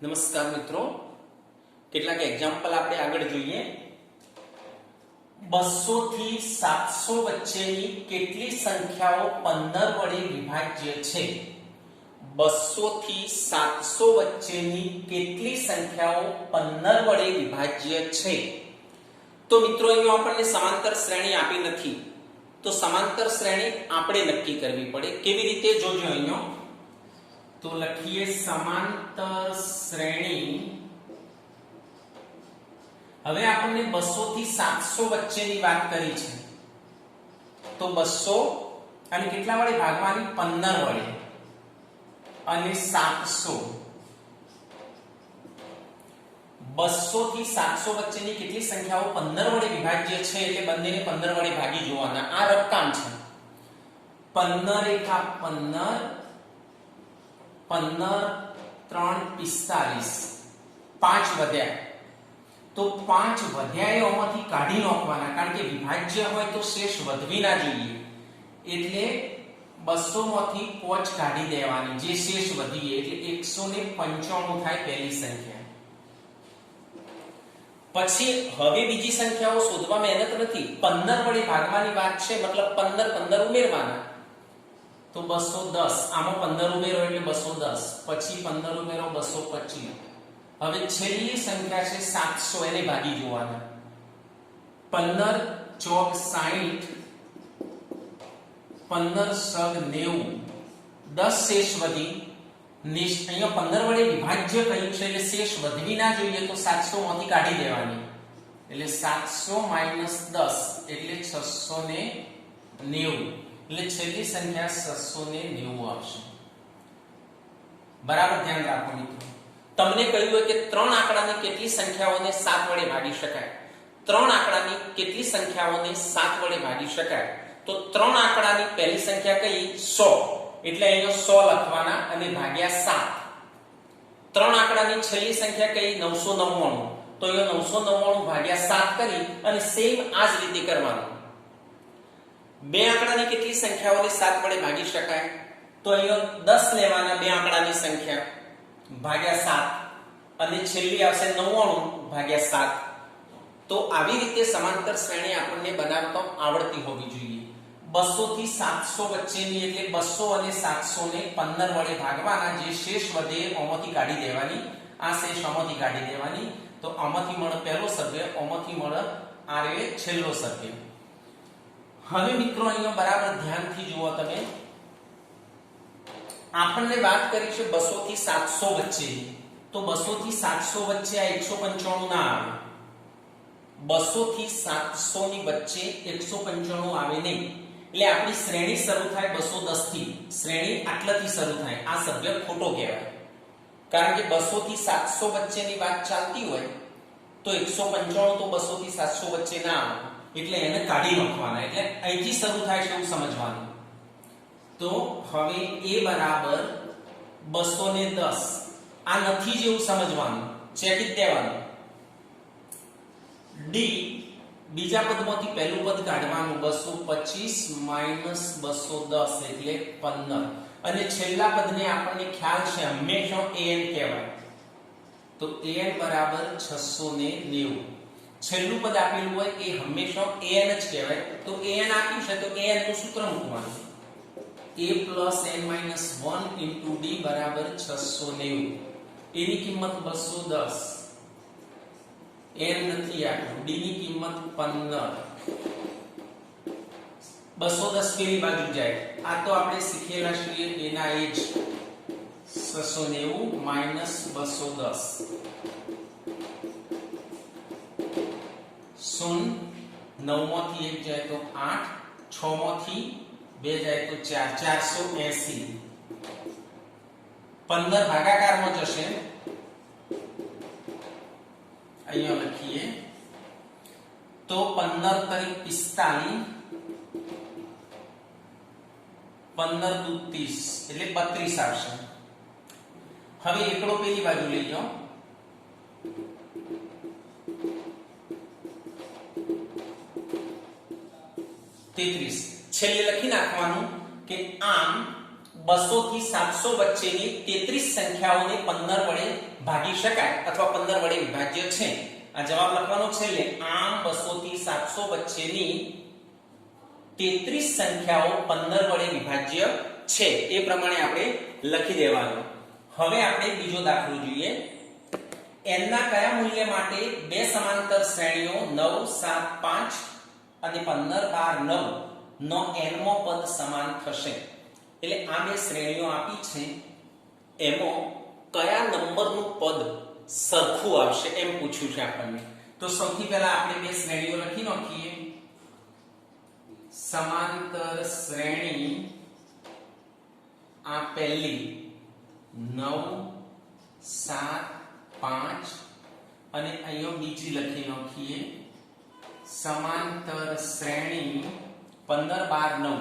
નમસ્કાર મિત્રો, કેટલાક એક્ઝામ્પલ આપણે આગળ જોઈએ. 200 થી 700 વચ્ચેની કેટલી સંખ્યાઓ 15 વડે વિભાજ્ય છે? 200 થી 700 વચ્ચેની કેટલી સંખ્યાઓ 15 વડે વિભાજ્ય છે? તો મિત્રો અહીંયા આપણને સમાંતર શ્રેણી આપી નથી, તો સમાંતર શ્રેણી આપણે નક્કી કરવી પડે. કેવી રીતે જોજો અહીંયા. તો લખીએ સમાંતર શ્રેણી. હવે આપણને 200 થી 700 વચ્ચેની વાત કરી છે, તો 200 અને કેટલા વડે ભાગવાની? 15 વડે. અને 700, 200 થી 700 વચ્ચેની કેટલી સંખ્યાઓ 15 વડે વિભાજ્ય છે, એટલે બંનેને 15 વડે ભાગી જોવાના. આ રકમ છે. 15 એકા 15, 15 3 45, 5 વધ્યા. તો 5 વધ્યા એ આમાંથી કાઢી નાખવાના, કારણ કે વિભાજ્ય હોય તો શેષ વધવી ના જોઈએ. એટલે 200 માંથી 5 કાઢી દેવાની, જે શેષ વધી એટલે 195 થાય પહેલી સંખ્યા. પછી હવે બીજી સંખ્યાઓ શોધવા મહેનત નથી, 15 વડે ભાગવાની વાત છે, મતલબ 15 15 ઉમેરવાના. તો 210, આમાં 15 ઉમેરો એટલે 210, પછી 15 ઉમેરો 225. હવે છેલ્લી સંખ્યા છે 700, એને ભાગી જોવાના. 15 ચોક 60, 15 સગ 90, 10 શેષ વધી. અહીંયા 15 વડે વિભાજ્ય કહ્યું છે એટલે શેષ વધવી ના જોઈએ, તો 700 માંથી કાઢી દેવાની. એટલે 700 - 10 એટલે 690, એટલે છેલ્લી સંખ્યા 690 આવશે. બરાબર ધ્યાન રાખો મિત્રો. તમને કહ્યું હોય કે ત્રણ આંકડાની કેટલી સંખ્યાઓને 7 વડે ભાગી શકાય? ત્રણ આંકડાની કેટલી સંખ્યાઓને 7 વડે ભાગી શકાય? તો ત્રણ આંકડાની પહેલી સંખ્યા કઈ? 100, એટલે અહીંયા 100 લખવાના અને ભાગ્યા 7. ત્રણ આંકડાની છેલ્લી સંખ્યા કઈ? 999, તો અહીંયા 999 ભાગ્યા 7 કરી અને સેમ આ જ રીતે કરવાનું. બે આંકડાની કેટલી સંખ્યાઓને 7 વડે ભાગી શકાય? તો અહીંયા 10 લેવાના, બે આંકડાની સંખ્યા ભાગ્યા 7 અને છેલ્લી આવશે 99 ભાગ્યા 7. તો આવી રીતે સમાંતર શ્રેણી આપણને બનાવતા આવડતી હોવી જોઈએ. 200 થી 700 વચ્ચેની એટલે 200 અને 700 ને 15 વડે ભાગવાના, જે શેષ વધે આમાંથી કાઢી દેવાની, આ શેષ આમાંથી કાઢી દેવાની. તો આમાંથી મળે પહેલો સભ્ય, આમાંથી મળે આ રે છેલ્લો સભ્ય. હવે મિત્રો અહીંયા બરાબર ધ્યાનથી જુઓ તમે. આપણને વાત કરી છે 200 થી 700 વચ્ચેની, તો 200 થી 700 વચ્ચે આ 195 ના આવે. 200 થી 700 ની વચ્ચે 195 આવે નહીં. એટલે આપણી શ્રેણી શરૂ થાય 210 થી. શ્રેણી આટલાથી શરૂ થાય. આ સભ્ય ખોટો કહેવાય, કારણ કે 200 થી 700 વચ્ચેની વાત ચાલતી હોય તો 195 તો 200 થી 700 વચ્ચે ના આવે, એટલે એને કાઢી નાખવાના. એટલે અહીંથી શરૂ થાય છે એવું સમજવાનું. તો હવે a બરાબર 210, આ નથી જેવું સમજવાનું, ચેકી દેવાનું. d બીજા પદમાંથી પહેલું પદ કાઢવાનું, 225 - 210 એટલે 15. અને છેલ્લા પદને આપણને ખ્યાલ છે હંમેશા an કહેવાય, તો an બરાબર 690. છેલ્લું પદ આપેલું હોય એ હંમેશા an જ કહેવાય. તો an આપ્યું છે તો an નું સૂત્ર મૂકવાનું, a + n - 1 * d બરાબર 690. એની કિંમત 210, n નથી આપ્યું, d ની કિંમત 15. 210 પેલી બાજુ જાય. આ તો આપણે શીખેલા છીએ એના એ જ. 690 - 210, 0 9 માંથી 1 જાય તો 8, 6 માંથી 2 જાય તો 4, 480. 15 ભાગાકારમાં જશે, અહીંયા લખીએ તો 15 તરી 45, 15 દુ 30 એટલે 32 આવશે. હવે એકડો પેલી બાજુ લઈ જાઓ, 33. છેલ્લે લખી નાખવાનું કે આમ 200 થી 700 વચ્ચેની 33 સંખ્યાઓને 15 વડે ભાગી શકાય અથવા 15 વડે વિભાજ્ય છે. આ જવાબ લખવાનો છે. એટલે આમ 200 થી 700 વચ્ચેની 33 સંખ્યાઓ 15 વડે વિભાજ્ય છે. એ પ્રમાણે આપણે લખી દેવાનું. હવે આપણે બીજો દાખલો જોઈએ. n ના કયા મૂલ્ય માટે બે સમાંતર શ્રેણીઓ 9 7 5 અને 15 12 9 નો n મો પદ સમાન થશે? એટલે આ બે શ્રેણીઓ આપી છે, એમાં કયા નંબરનું પદ સરખું આવશે એમ પૂછ્યું છે આપણને. તો સૌથી પહેલા આપણે બે શ્રેણીઓ લખી નાખીએ. સમાંતર શ્રેણી આ પહેલી 9 7 5 અને અહીંયા બીજી લખી નાખીએ સમાંતર શ્રેણી 15 12 9.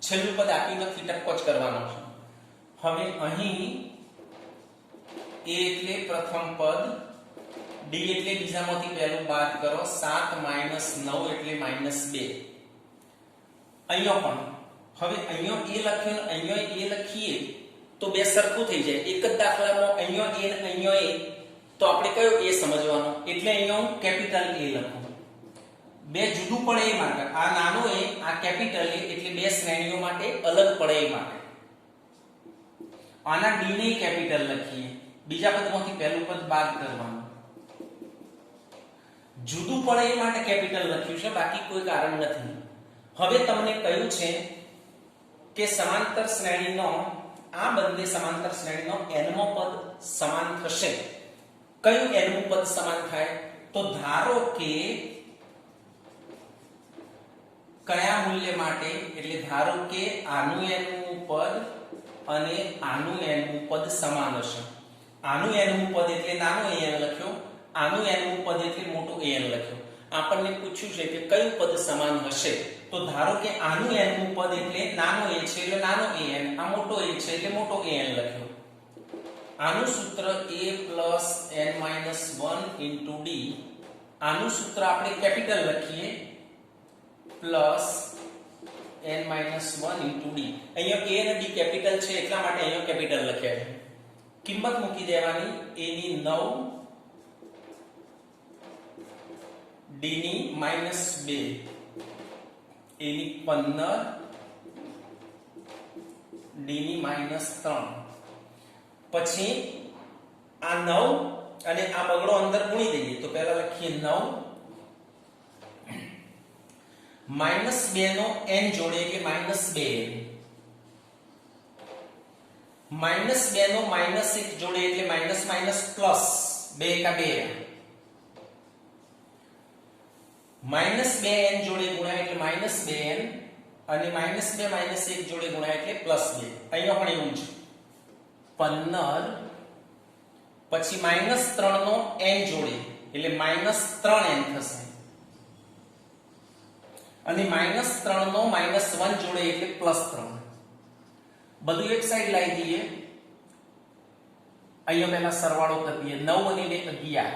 છેલ્લું પદ આપી નથી, ટપકો જ કરવાનો છે. હવે અહીં a એટલે પ્રથમ પદ, d એટલે બીજામાંથી પહેલું બાદ કરો, 7 - 9 એટલે -2. અહીંયા પણ હવે અહીંયા a લખ્યો ને અહીંયા a લખીએ તો બે સરખું થઈ જાય. એક જ દાખલામાં અહીંયા a ને અહીંયા a, તો આપણે કયો a સમજવાનો? એટલે અહીંયા હું કેપિટલ A લખું. બે જુદું પડે એ માટે આ નાનો a, આ કેપિટલ A, એટલે બે શ્રેણીઓ માટે અલગ પડે એ માટે. આના d ને કેપિટલ લખીએ, બીજા પદમાંથી પહેલું પદ બાદ કરવાનું. જુદું પડે એ માટે કેપિટલ લખ્યું છે, બાકી કોઈ કારણ નથી. હવે તમને કહ્યું છે કે સમાંતર શ્રેણીનો આ બંને સમાંતર શ્રેણીનો n મો પદ સમાન થશે. કયું n મું પદ સમાન થાય? તો ધારો કે કયા મૂલ્ય માટે? એટલે ધારો કે આનું n મું પદ અને આનું n મું પદ સમાન હશે. આનું n મું પદ એટલે નાનો an લખ્યો, આનું n મું પદ એટલે મોટો an લખ્યો. આપણને પૂછ્યું છે કે કયું પદ સમાન હશે? તો ધારો કે આનું n મું પદ એટલે નાનો a છે એટલે નાનો an, આ મોટો a છે એટલે મોટો an લખ્યો. આનું સૂત્ર a + n - 1 * d. આનું સૂત્ર આપણે કેપિટલ લખીએ પ્લસ n - 1 * d. અહીંયા a અને d કેપિટલ છે એટલા માટે અહીંયા કેપિટલ લખ્યા છે. કિંમત મૂકી દેવાની. a ની 9, d ની -2, a ની 15, d ની -3. પછી આ 9 અને આ બગડો અંદર ગુણી દઈએ. તો પહેલા લખીએ 9 -2 નો n જોડે એટલે -2n, -2 નો -1 જોડે એટલે પ્લસ 2 કા 2, -2n જોડે ગુણાય એટલે -2n અને -2 -1 જોડે ગુણાય એટલે +2. અહીંયા પણ એવું છે. 15 પછી -3 નો n જોડે એટલે -3n થશે અને -3 નો -1 જોડે એટલે +3. બધું એક સાઈડ લાવી દઈએ. અહીંયા પહેલા સરવાળો કરી દઈએ. 9 અને 2 11,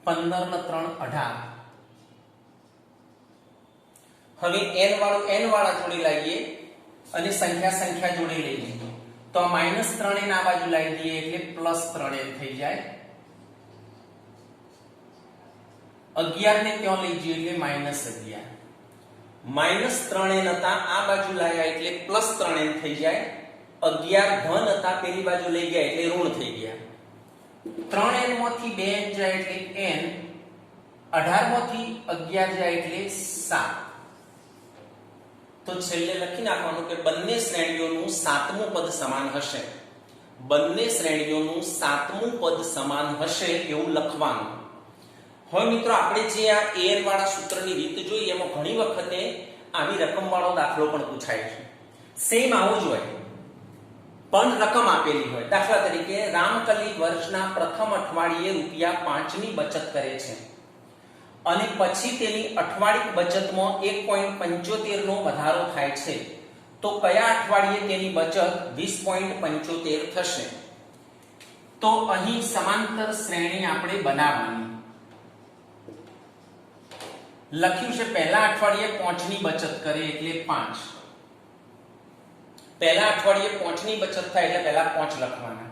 15 ને 3 18. હવે n વાળા જોડે લાવીએ અને સંખ્યા જોડે લઈ લઈએ. તો -3n આ બાજુ લાવી દઈએ એટલે +3n થઈ જાય. 11 ને ત્યાં લઈ જઈએ એટલે -11. -3n હતા આ બાજુ લાવ્યા એટલે +3n થઈ જાય. 11 ધન હતા પેલી બાજુ લઈ ગયા એટલે ઋણ થઈ ગયા. 3n માંથી 2n જાય એટલે n, 18 માંથી 11 જાય એટલે 7. તો છેલ્લે લખી નાખવાનું કે બંને શ્રેણીઓનું 7મું પદ સમાન હશે. બંને શ્રેણીઓનું 7મું પદ સમાન હશે એવું લખવાનું. હવે મિત્રો આપણે જે આ an વાળા સૂત્રની રીત જોઈ એમાં ઘણી વખતે આવી રકમ વાળો દાખલો પણ પૂછાય છે. સેમ આવું જ હોય પણ રકમ આપેલી હોય. દાખલા તરીકે રામકલી વર્ષના પ્રથમ અઠવાડિયે ₹5 ની બચત કરે છે અને પછી તેની અઠવાડિક બચતમાં 1.75 નો વધારો થાય છે. તો કયા અઠવાડિયે તેની બચત 20.75 થશે? તો અહીં સમાંતર શ્રેણી આપણે બનાવવાની. લખ્યું છે પહેલા અઠવાડિયે પોંચની બચત કરે એટલે 5. પહેલા અઠવાડિયે પોંચની બચત થાય એટલે પહેલા પોંચ લખવાના.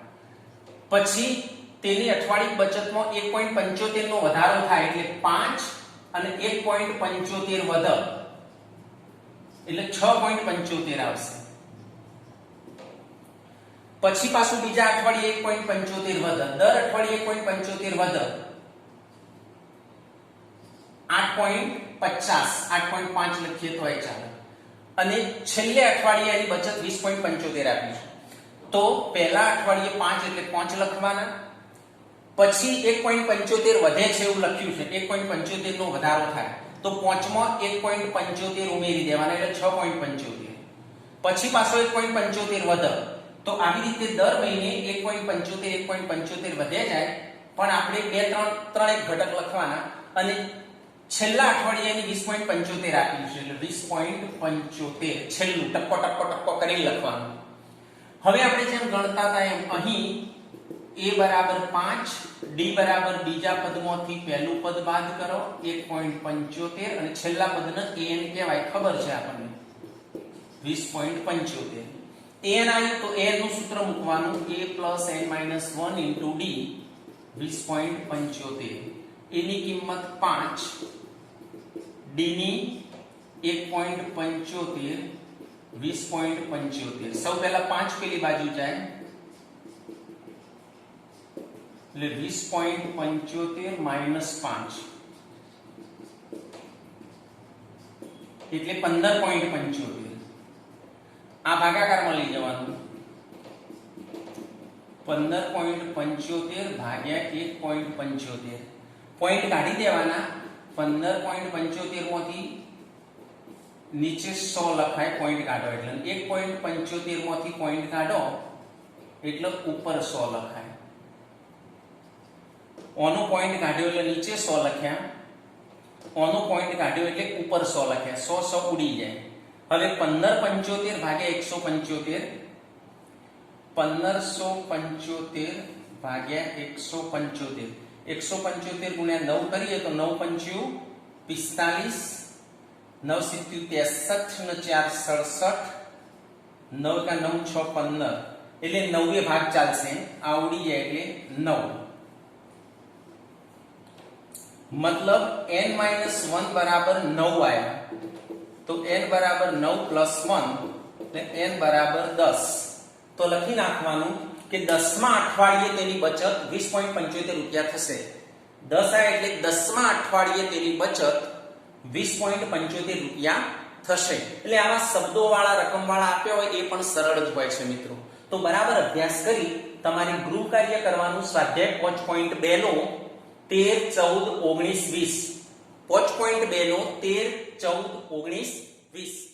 પછી તેની અઠવાડિક બચતમાં 1.75 નો વધારો થાય એટલે 5 અને 1.75 વધે એટલે 6.75 આવશે. પછી પાછું બીજા અઠવાડિયે 1.75 વધે, દર અઠવાડિયે 1.75 વધે 8.50 8.5 લખીએ તો ચાલે. અને છેલ્લે અઠવાડિયે એની બચત 20.75 આપી છે. તો પહેલા અઠવાડિયે 5 એટલે 5 લખવાના. પછી 1.75 વધે છે એવું લખ્યું છે, 1.75 નો વધારો થાય તો 5 માં 1.75 ઉમેરી દેવાના એટલે 6.75. પછી પાછો 1.75 વધે તો આવી રીતે દર મહિને 1.75 વધે જાય. પણ આપણે 2 3 ઘટક લખવાના અને છેલ્લા અઠવાડિયે એની 20.75 આપી છે એટલે 20.75 છેલ્લું ટપકો ટપકો ટપકો કરી લખવાનું. હવે આપણે જેમ ગણતા હતા એમ અહીં a બરાબર 5, d બરાબર બીજા પદમાંથી પહેલું પદ બાદ કરો 1.75 અને છેલ્લા પદને an કહેવાય, ખબર છે આપણને 20.75. an આવ્યું તો an નું સૂત્ર મૂકવાનું a n - 1 * d 20.75. એની કિંમત 5, d ની 1.75 20.75. સૌ પહેલા 5 પેલી બાજુ જાય એટલે 20.75 - 5 એટલે 15.75. આ ભાગાકારમાં લઈ જવાનું 15.75 ભાગ્યા 1.75. પોઈન્ટ કાઢી દેવાના. 15.75 માંથી નીચે 100 લખાય, પોઈન્ટ કાઢો એટલે 1.75 માંથી પોઈન્ટ કાઢો એટલે ઉપર 100 લખાય. ઓનો પોઈન્ટ કાઢ્યો એટલે નીચે 100 લખ્યા, ઓનો પોઈન્ટ કાઢ્યો એટલે ઉપર 100 લખ્યા. 100 ઉડી જાય. હવે 15.75 ભાગ્યા 175, 1575 ભાગ્યા 175, 175 ગુણ્યા 9 કરીએ તો 9 પંચું 45, 9 સિત્યુ 63 ને 4 67, 9 કા 9 6 15 એટલે 9 ભાગ ચાલશે. આ ઉડી જાય એટલે 9. मतलब n - 1 बराबर 9 आया तो n बराबर 9 + 1 એટલે n बराबर 10. તો લખી નાખવાનું કે 10મા અઠવાડિયે તેની બચત 20.75 રૂપિયા થશે. 10 આયા એટલે 10મા અઠવાડિયે તેની બચત 20.75 રૂપિયા થશે. એટલે આવા શબ્દો વાળા રકમ વાળા આપ્યા હોય એ પણ સરળ જ હોય છે મિત્રો. તો બરાબર અભ્યાસ કરી તમારી ગૃહ કાર્ય કરવાનું સ્વાધ્યાય 5.2 નો 13, 14, 19, 20. 5.2 નો 13, 14, 19, 20